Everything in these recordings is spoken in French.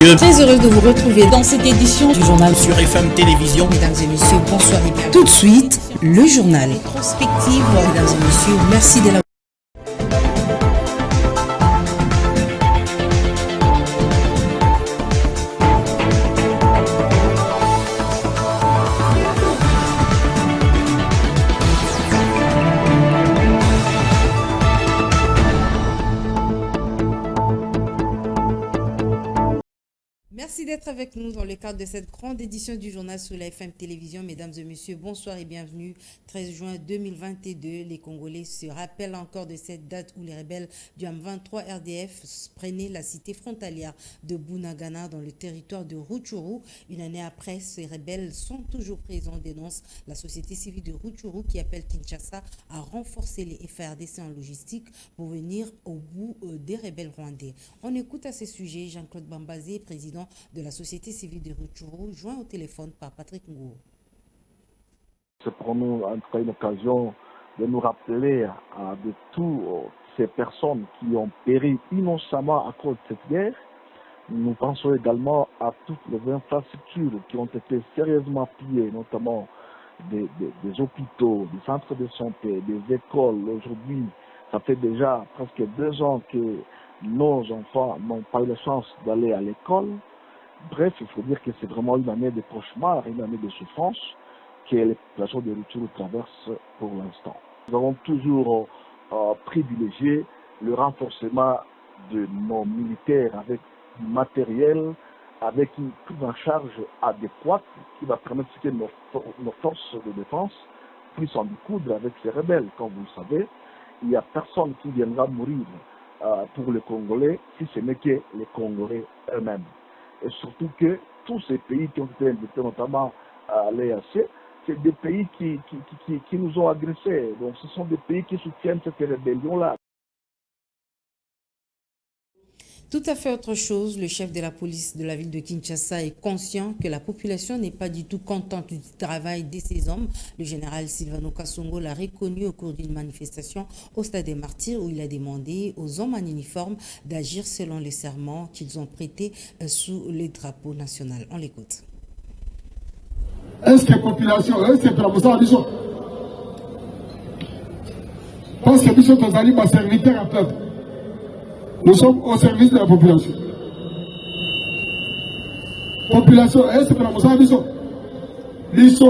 Très heureuse de vous retrouver dans cette édition du journal sur FM Télévision. Mesdames et messieurs, bonsoir et bienvenue. Tout de suite, le journal. Rétrospective, mesdames et messieurs, merci de la... Merci d'être avec nous dans le cadre de cette grande édition du journal sur la FM Télévision. Mesdames et messieurs, bonsoir et bienvenue. 13 juin 2022, les Congolais se rappellent encore de cette date où les rebelles du M23 RDF prenaient la cité frontalière de Bunagana dans le territoire de Rutshuru. Une année après, ces rebelles sont toujours présents, dénonce la société civile de Rutshuru qui appelle Kinshasa à renforcer les FARDC en logistique pour venir au bout des rebelles rwandais. On écoute à ce sujet Jean-Claude Bambazé, président de la société civile de Rutshuru, joint au téléphone par Patrick Ngou. C'est pour nous en tout cas une occasion de nous rappeler de toutes ces personnes qui ont péri innocemment à cause de cette guerre. Nous pensons également à toutes les infrastructures qui ont été sérieusement pillées, notamment des hôpitaux, des centres de santé, des écoles. Aujourd'hui, ça fait déjà presque 2 ans que nos enfants n'ont pas eu la chance d'aller à l'école. Bref, il faut dire que c'est vraiment une année de cauchemar, une année de souffrance que les populations de Rutshuru traversent pour l'instant. Nous avons toujours privilégié le renforcement de nos militaires avec du matériel, avec une prise en charge adéquate qui va permettre que nos forces de défense puissent en découdre avec ces rebelles. Comme vous le savez, il n'y a personne qui viendra mourir pour les Congolais si ce n'est que les Congolais eux-mêmes. Et surtout que tous ces pays qui ont été invités, notamment l'EAC, c'est des pays qui nous ont agressés. Donc ce sont des pays qui soutiennent cette rébellion-là. Tout à fait autre chose, le chef de la police de la ville de Kinshasa est conscient que la population n'est pas du tout contente du travail de ces hommes. Le général Silvano Kasongo l'a reconnu au cours d'une manifestation au Stade des Martyrs où il a demandé aux hommes en uniforme d'agir selon les serments qu'ils ont prêtés sous les drapeaux nationaux. On l'écoute. Est-ce que la population, est-ce que la population, parce que nous sommes allés serviteurs à peuple. Nous sommes au service de la population. Population, est-ce que la population, l'issue,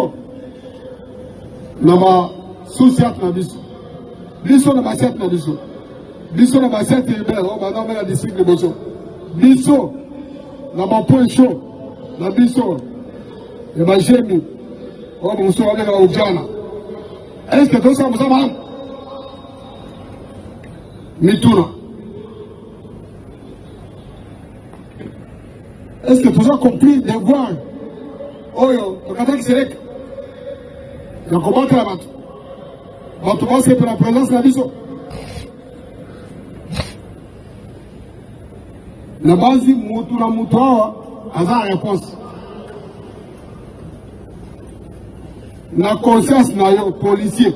n'a souciat na biso. L'issue n'a pas souciat na biso. L'issue n'a pas souciat na biso. On va nommer la district de Bosso. L'issue n'a pas point chaud. Na biso. Et ma génie. On va nous sauver la Oujana. Est-ce que tout ça vous a mal? Mitouna. Est-ce que vous avez compris de voir Oyo, le Katak Selek, il y a combattre la batte. Maintenant, c'est pour la présence de la biso. La base, Moutoura Moutoura, a la réponse. La conscience na yo, policier.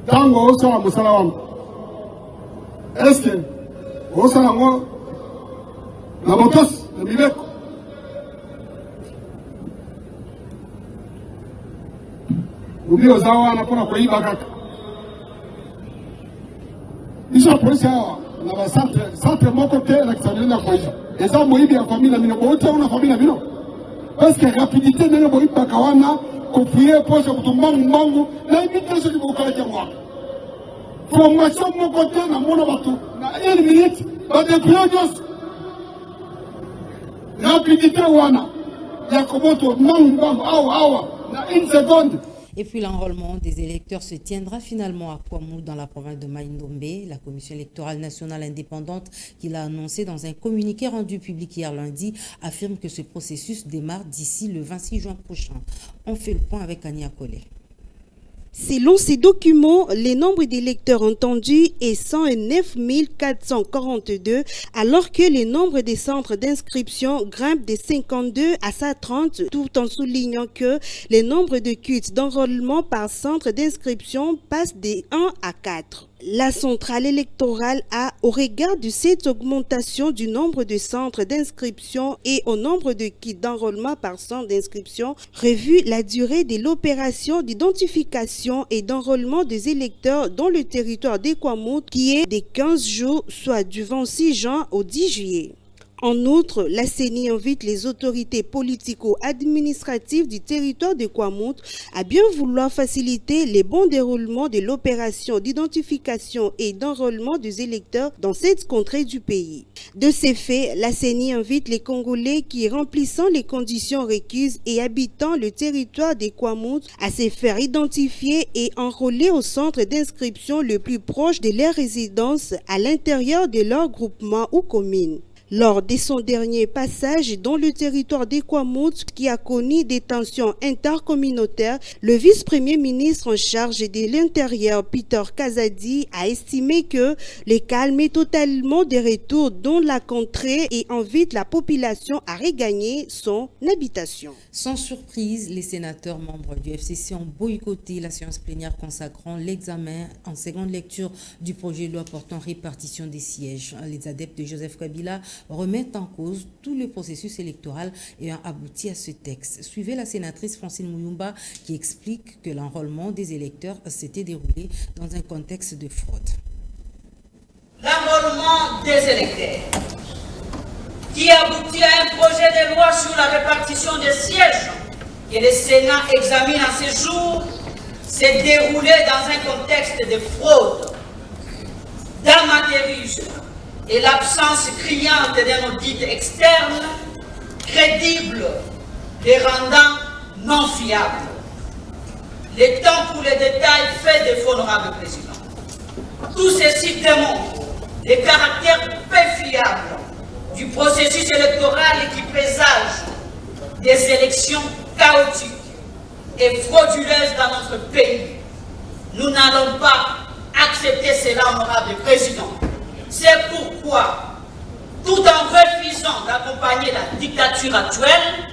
Tango, au sera Moussalawam. Est-ce que, au sera moi, la motos, le milek. Ubi ozawa na kuna kuiba kaka. Isha polisi hawa na ba centre moko te na kisanyoni na kuiba. Eza moibi ya familia mino bote una familia mino. Parce que rapidité nene boiba kawana kofuye posho kutumbangu mbangu na imitation ki bokala jamwa. Formation moko te na mona batu na 1 minute ba de prios. Rapidité wana yakomoto mbangu awa na 1 seconde. Et puis l'enrôlement des électeurs se tiendra finalement à Kouamou dans la province de Maïndombe. La Commission électorale nationale indépendante, qui l'a annoncé dans un communiqué rendu public hier lundi, affirme que ce processus démarre d'ici le 26 juin prochain. On fait le point avec Ania Collet. Selon ces documents, le nombre d'électeurs entendus est 109 442, alors que le nombre des centres d'inscription grimpe de 52 à 130, tout en soulignant que le nombre de cultes d'enrôlement par centre d'inscription passe de 1 à 4. La centrale électorale a, au regard de cette augmentation du nombre de centres d'inscription et au nombre de kits d'enrôlement par centre d'inscription, revu la durée de l'opération d'identification et d'enrôlement des électeurs dans le territoire d'Ekwamout qui est de 15 jours, soit du 26 juin au 10 juillet. En outre, la CENI invite les autorités politico-administratives du territoire de Kwamouth à bien vouloir faciliter les bons déroulements de l'opération d'identification et d'enrôlement des électeurs dans cette contrée du pays. De ces faits, la CENI invite les Congolais qui, remplissant les conditions requises et habitant le territoire de Kwamouth, à se faire identifier et enrôler au centre d'inscription le plus proche de leur résidence à l'intérieur de leur groupement ou commune. Lors de son dernier passage dans le territoire d'Ekwamout, qui a connu des tensions intercommunautaires, le vice-premier ministre en charge de l'Intérieur, Peter Kazadi, a estimé que le calme est totalement de retour dans la contrée et invite la population à regagner son habitation. Sans surprise, les sénateurs membres du FCC ont boycotté la séance plénière consacrant l'examen en seconde lecture du projet de loi portant répartition des sièges. Les adeptes de Joseph Kabila remettent en cause tout le processus électoral ayant abouti à ce texte. Suivez la sénatrice Francine Mouyumba qui explique que l'enrôlement des électeurs s'était déroulé dans un contexte de fraude. L'enrôlement des électeurs qui aboutit à un projet de loi sur la répartition des sièges que le Sénat examine en ces jours s'est déroulé dans un contexte de fraude, d'amateurisme et l'absence criante d'un audit externe crédible les rendant non fiables. Le temps pour les détails fait défaut, honorable président. Tout ceci démontre le caractère peu fiable du processus électoral qui présage des élections chaotiques et frauduleuses dans notre pays. Nous n'allons pas accepter cela, honorable président. C'est pourquoi, tout en refusant d'accompagner la dictature actuelle,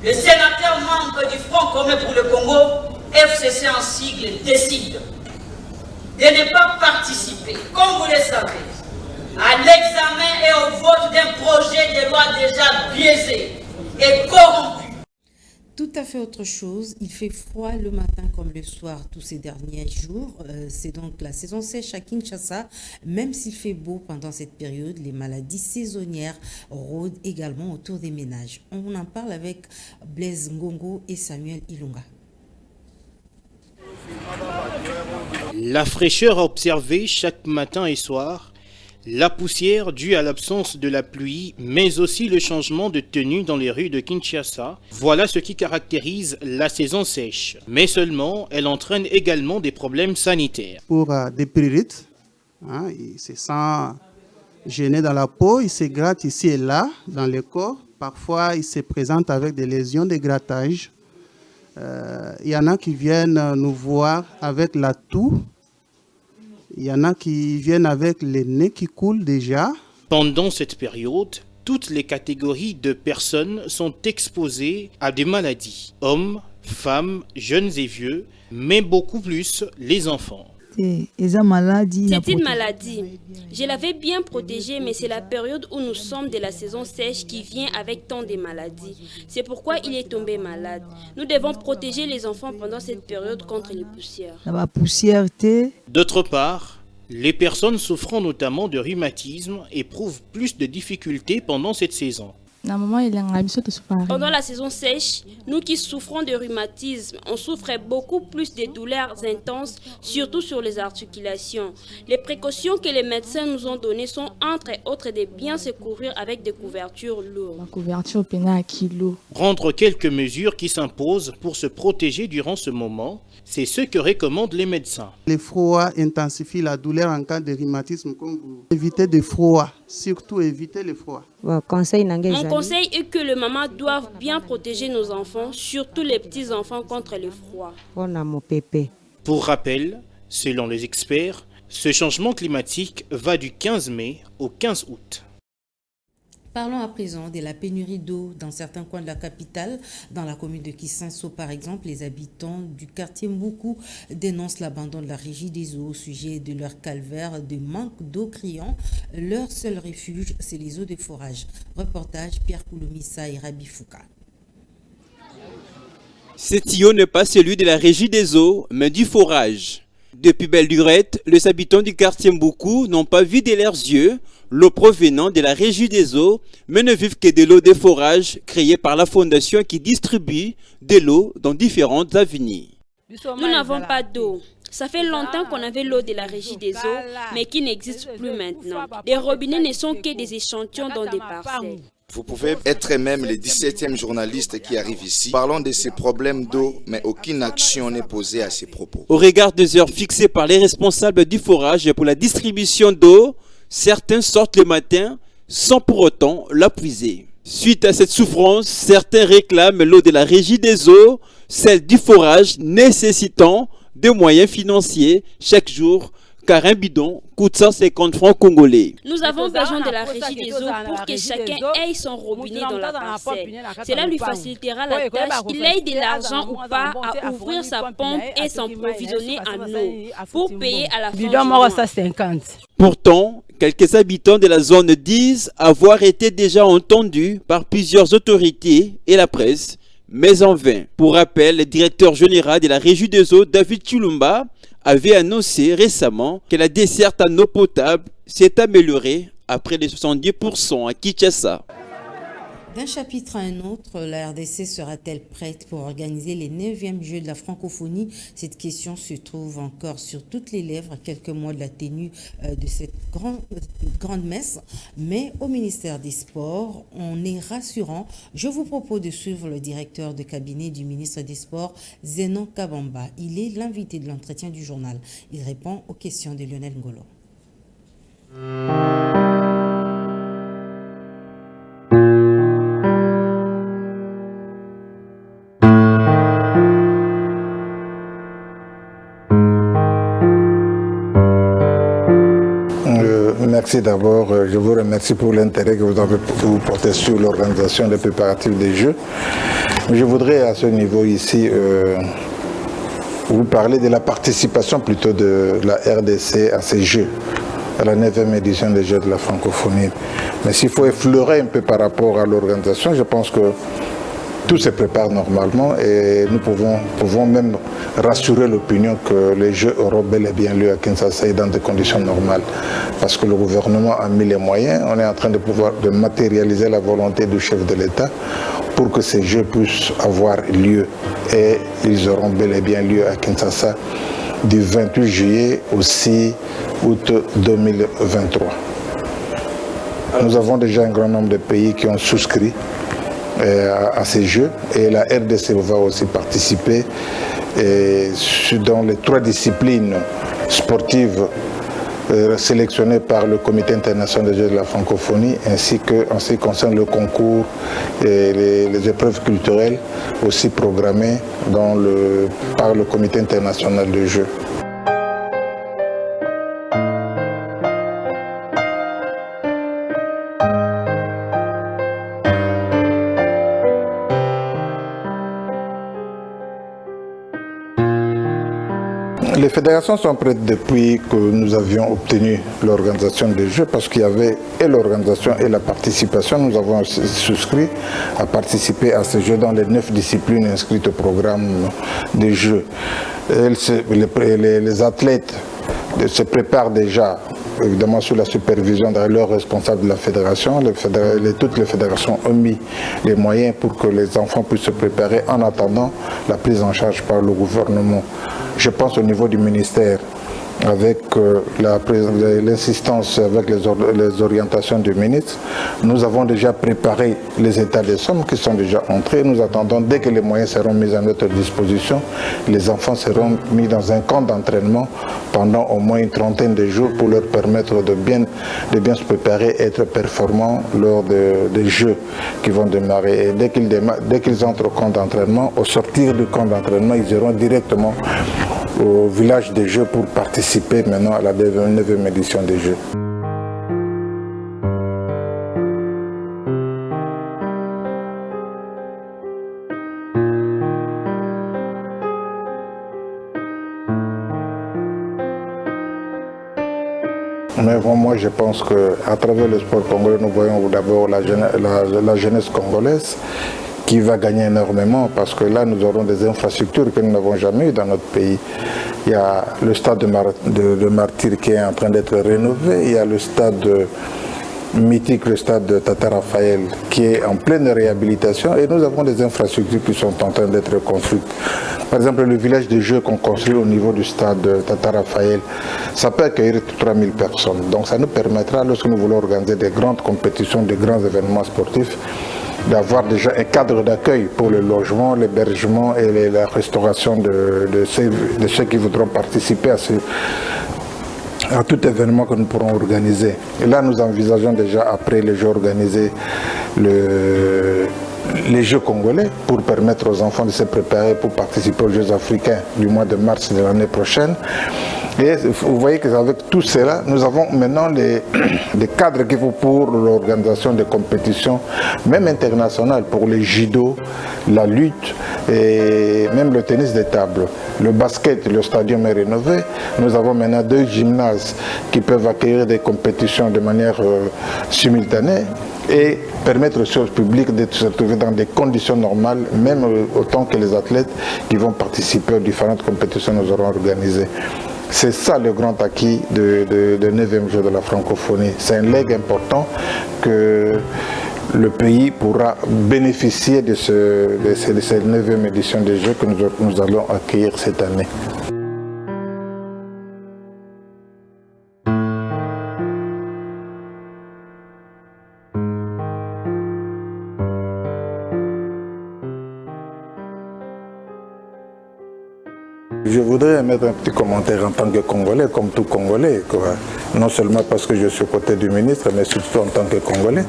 le sénateur membre du Front commun pour le Congo, FCC en sigle, décide de ne pas participer, comme vous le savez, à l'examen et au vote d'un projet de loi déjà biaisé et corrompu. Tout à fait autre chose, il fait froid le matin comme le soir tous ces derniers jours. C'est donc la saison sèche à Kinshasa. Même s'il fait beau pendant cette période, les maladies saisonnières rôdent également autour des ménages. On en parle avec Blaise Ngongo et Samuel Ilunga. La fraîcheur observée chaque matin et soir, la poussière due à l'absence de la pluie, mais aussi le changement de tenue dans les rues de Kinshasa, voilà ce qui caractérise la saison sèche. Mais seulement, elle entraîne également des problèmes sanitaires. Pour des prurites, il se sent gêné dans la peau, il se gratte ici et là dans le corps. Parfois, il se présente avec des lésions de grattage. Il y en a qui viennent nous voir avec la toux. Il y en a qui viennent avec les nez qui coulent déjà. Pendant cette période, toutes les catégories de personnes sont exposées à des maladies. Hommes, femmes, jeunes et vieux, mais beaucoup plus les enfants. C'est une maladie. Je l'avais bien protégée, mais c'est la période où nous sommes de la saison sèche qui vient avec tant de maladies. C'est pourquoi il est tombé malade. Nous devons protéger les enfants pendant cette période contre les poussières. D'autre part, les personnes souffrant notamment de rhumatisme éprouvent plus de difficultés pendant cette saison. Pendant la saison sèche, nous qui souffrons de rhumatisme, on souffre beaucoup plus de douleurs intenses, surtout sur les articulations. Les précautions que les médecins nous ont données sont entre autres de bien se couvrir avec des couvertures lourdes. Prendre quelques mesures qui s'imposent pour se protéger durant ce moment, c'est ce que recommandent les médecins. Le froid intensifie la douleur en cas de rhumatisme. Évitez le froid, surtout évitez le froid. Mon conseil est que les mamans doivent bien protéger nos enfants, surtout les petits-enfants, contre le froid. Pour rappel, selon les experts, ce changement climatique va du 15 mai au 15 août. Parlons à présent de la pénurie d'eau dans certains coins de la capitale. Dans la commune de Kisinso, par exemple, les habitants du quartier Mboukou dénoncent l'abandon de la régie des eaux au sujet de leur calvaire de manque d'eau criant. Leur seul refuge, c'est les eaux de forage. Reportage Pierre Kouloumissa et Rabi Fouka. Cet tuyau n'est pas celui de la régie des eaux, mais du forage. Depuis belle lurette, les habitants du quartier Mboukou n'ont pas vu de leurs yeux l'eau provenant de la régie des eaux, mais ne vivent que de l'eau des forages créée par la fondation qui distribue de l'eau dans différentes avenues. Nous n'avons pas d'eau. Ça fait longtemps qu'on avait l'eau de la régie des eaux, mais qui n'existe plus maintenant. Les robinets ne sont que des échantillons dans des parcelles. Vous pouvez être même le 17e journaliste qui arrive ici. Parlons de ces problèmes d'eau, mais aucune action n'est posée à ces propos. Au regard des heures fixées par les responsables du forage pour la distribution d'eau, certains sortent le matin sans pour autant la puiser. Suite à cette souffrance, certains réclament l'eau de la régie des eaux, celle du forage nécessitant des moyens financiers chaque jour, car un bidon coûte 150 francs congolais. Nous avons besoin de la régie des eaux pour que chacun ait son robinet dans la parcelle. Cela lui facilitera la tâche, qu'il ait de l'argent ou pas à ouvrir sa pompe et s'approvisionner en eau pour payer à la fin du mois. Pourtant, quelques habitants de la zone disent avoir été déjà entendus par plusieurs autorités et la presse, mais en vain. Pour rappel, le directeur général de la régie des eaux, David Chulumba, avait annoncé récemment que la desserte en eau potable s'est améliorée à près de 70% à Kinshasa. D'un chapitre à un autre, la RDC sera-t-elle prête pour organiser les 9e Jeux de la francophonie? Cette question se trouve encore sur toutes les lèvres à quelques mois de la tenue de cette grande messe. Mais au ministère des Sports, on est rassurant. Je vous propose de suivre le directeur de cabinet du ministre des Sports, Zenon Kabamba. Il est l'invité de l'entretien du journal. Il répond aux questions de Lionel Ngolo. Merci d'abord, je vous remercie pour l'intérêt que vous avez porté sur l'organisation des préparatifs des Jeux. Je voudrais à ce niveau ici vous parler de la participation plutôt de la RDC à ces Jeux, à la 9e édition des Jeux de la francophonie. Mais s'il faut effleurer un peu par rapport à l'organisation, je pense que tout se prépare normalement et nous pouvons même rassurer l'opinion que les Jeux auront bel et bien lieu à Kinshasa et dans des conditions normales. Parce que le gouvernement a mis les moyens, on est en train de matérialiser la volonté du chef de l'État pour que ces Jeux puissent avoir lieu. Et ils auront bel et bien lieu à Kinshasa du 28 juillet au 6 août 2023. Nous avons déjà un grand nombre de pays qui ont souscrit à ces Jeux et la RDC va aussi participer dans les 3 disciplines sportives sélectionnées par le Comité international des Jeux de la francophonie ainsi qu'en ce qui concerne le concours et les épreuves culturelles aussi programmées par le Comité international des Jeux. Les fédérations sont prêtes depuis que nous avions obtenu l'organisation des Jeux parce qu'il y avait et l'organisation et la participation. Nous avons souscrit à participer à ces Jeux dans les 9 disciplines inscrites au programme des Jeux. Les athlètes se préparent déjà, évidemment sous la supervision de leurs responsables de la fédération. Toutes les fédérations ont mis les moyens pour que les enfants puissent se préparer en attendant la prise en charge par le gouvernement. Je pense au niveau du ministère, avec l'insistance, avec les orientations du ministre, nous avons déjà préparé les états des sommes qui sont déjà entrés. Nous attendons, dès que les moyens seront mis à notre disposition, les enfants seront mis dans un camp d'entraînement pendant au moins une trentaine de jours pour leur permettre de bien se préparer et être performants lors des Jeux qui vont démarrer. Et dès qu'ils entrent au camp d'entraînement, au sortir du camp d'entraînement, ils iront directement au village des Jeux pour participer maintenant à la 9e édition des Jeux. Mais bon, moi, je pense qu'à travers le sport congolais, nous voyons d'abord la jeunesse congolaise qui va gagner énormément parce que là, nous aurons des infrastructures que nous n'avons jamais eues dans notre pays. Il y a le stade de Martyr qui est en train d'être rénové, il y a le stade mythique, le stade de Tata Raphaël qui est en pleine réhabilitation et nous avons des infrastructures qui sont en train d'être construites. Par exemple, le village de jeux qu'on construit au niveau du stade de Tata Raphaël, ça peut accueillir 3000 personnes. Donc ça nous permettra, lorsque nous voulons organiser des grandes compétitions, des grands événements sportifs, d'avoir déjà un cadre d'accueil pour le logement, l'hébergement et la restauration de ceux qui voudront participer à tout événement que nous pourrons organiser. Et là, nous envisageons déjà, après les Jeux organisés, les Jeux congolais pour permettre aux enfants de se préparer pour participer aux Jeux africains du mois de mars de l'année prochaine. Et vous voyez qu'avec tout cela, nous avons maintenant des cadres qu'il faut pour l'organisation des compétitions, même internationales, pour les judo, la lutte et même le tennis de table. Le basket, le stadium est rénové. Nous avons maintenant 2 gymnases qui peuvent accueillir des compétitions de manière simultanée et permettre aussi au public de se trouver dans des conditions normales, même autant que les athlètes qui vont participer aux différentes compétitions que nous aurons organisées. C'est ça le grand acquis de 9e Jeux de la francophonie. C'est un legs important que le pays pourra bénéficier de cette 9e édition des Jeux que nous allons accueillir cette année. Je voudrais mettre un petit commentaire en tant que Congolais, comme tout Congolais, quoi. Non seulement parce que je suis aux côtés du ministre, mais surtout en tant que Congolais.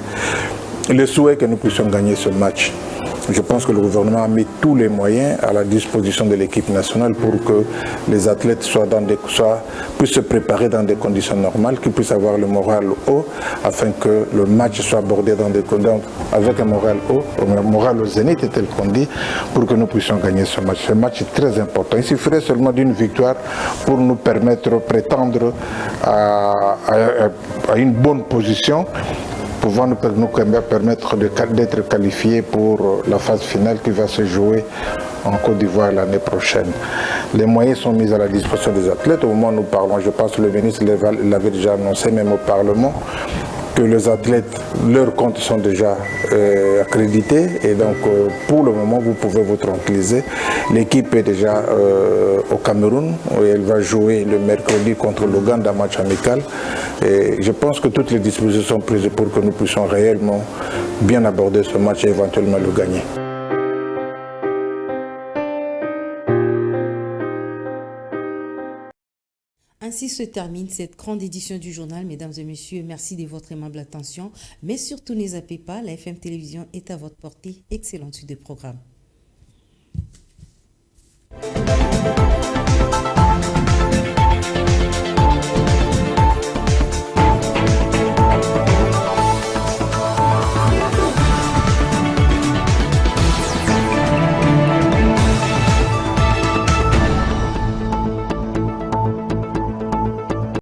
Le souhait que nous puissions gagner ce match. Je pense que le gouvernement a mis tous les moyens à la disposition de l'équipe nationale pour que les athlètes puissent se préparer dans des conditions normales, qu'ils puissent avoir le moral haut, afin que le match soit abordé avec un moral haut, un moral au zénith, tel qu'on dit, pour que nous puissions gagner ce match. Ce match est très important. Il suffirait seulement d'une victoire pour nous permettre de prétendre à une bonne position, pouvant nous permettre d'être qualifiés pour la phase finale qui va se jouer en Côte d'Ivoire l'année prochaine. Les moyens sont mis à la disposition des athlètes. Au moment où nous parlons, je pense que le ministre l'avait déjà annoncé, même au Parlement, que les athlètes, leurs comptes sont déjà accrédités et donc pour le moment vous pouvez vous tranquilliser. L'équipe est déjà au Cameroun où elle va jouer le mercredi contre l'Ouganda, match amical. Et je pense que toutes les dispositions sont prises pour que nous puissions réellement bien aborder ce match et éventuellement le gagner. Ainsi se termine cette grande édition du journal. Mesdames et messieurs, merci de votre aimable attention. Mais surtout, ne zappez pas, la FM Télévision est à votre portée. Excellente suite de programme.